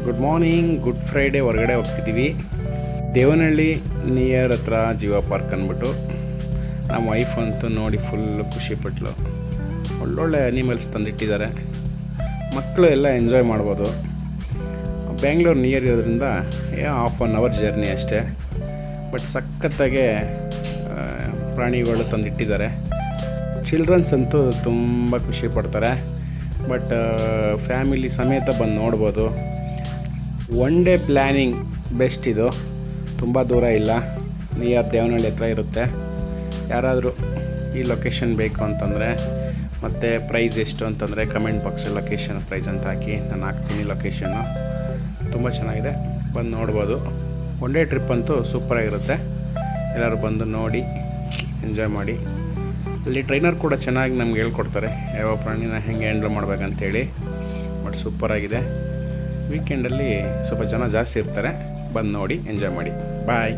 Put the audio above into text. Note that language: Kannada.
Good morning. ಗುಡ್ ಫ್ರೈಡೇ ಹೊರಗಡೆ ಹೋಗ್ತಿದ್ದೀವಿ. ದೇವನಹಳ್ಳಿ ನಿಯರ್ ಹತ್ರ ಜೀವ ಪಾರ್ಕ್ ಅಂದ್ಬಿಟ್ಟು ನಮ್ಮ ವೈಫ್ ಅಂತೂ ನೋಡಿ ಫುಲ್ಲು ಖುಷಿಪಟ್ಲು. ಒಳ್ಳೊಳ್ಳೆ ಅನಿಮಲ್ಸ್ ತಂದಿಟ್ಟಿದ್ದಾರೆ, ಮಕ್ಕಳು ಎಲ್ಲ ಎಂಜಾಯ್ ಮಾಡ್ಬೋದು. ಬೆಂಗಳೂರು ನಿಯರ್ ಇರೋದ್ರಿಂದ ½ ಅವರ್ ಜರ್ನಿ ಅಷ್ಟೇ, ಬಟ್ ಸಖತ್ತಾಗೆ ಪ್ರಾಣಿಗಳು ತಂದಿಟ್ಟಿದ್ದಾರೆ. ಚಿಲ್ಡ್ರನ್ಸ್ ಅಂತೂ ತುಂಬ ಖುಷಿ ಪಡ್ತಾರೆ, ಬಟ್ ಫ್ಯಾಮಿಲಿ ಸಮೇತ ಬಂದು ನೋಡ್ಬೋದು. ಒನ್ ಡೇ ಪ್ಲ್ಯಾನಿಂಗ್ ಬೆಸ್ಟ್ ಇದು. ತುಂಬ ದೂರ ಇಲ್ಲ, ನಿಯರ್ ದೇವನಹಳ್ಳಿ ಹತ್ರ ಇರುತ್ತೆ. ಯಾರಾದರೂ ಈ ಲೊಕೇಶನ್ ಬೇಕು ಅಂತಂದರೆ ಮತ್ತು ಪ್ರೈಸ್ ಎಷ್ಟು ಅಂತಂದರೆ ಕಮೆಂಟ್ ಬಾಕ್ಸಲ್ಲಿ ಲೊಕೇಶನ್ ಪ್ರೈಸ್ ಅಂತ ಹಾಕಿ ನಾನು ಹಾಕ್ತೀನಿ. ಲೊಕೇಶನ್ನು ತುಂಬ ಚೆನ್ನಾಗಿದೆ, ಬಂದು ನೋಡ್ಬೋದು. ಒನ್ ಡೇ ಟ್ರಿಪ್ ಅಂತೂ ಸೂಪರಾಗಿರುತ್ತೆ. ಎಲ್ಲರೂ ಬಂದು ನೋಡಿ ಎಂಜಾಯ್ ಮಾಡಿ. ಅಲ್ಲಿ ಟ್ರೈನರ್ ಕೂಡ ಚೆನ್ನಾಗಿ ನಮ್ಗೆ ಹೇಳ್ಕೊಡ್ತಾರೆ ಯಾವ ಪ್ರಾಣಿನ ಹೆಂಗೆ ಹ್ಯಾಂಡಲ್ ಮಾಡ್ಬೇಕಂತೇಳಿ. ಬಟ್ ಸೂಪರಾಗಿದೆ. ವೀಕೆಂಡಲ್ಲಿ ಸ್ವಲ್ಪ ಜನ ಜಾಸ್ತಿ ಇರ್ತಾರೆ, ಬಂದು ನೋಡಿ ಎಂಜಾಯ್ ಮಾಡಿ. ಬಾಯ್.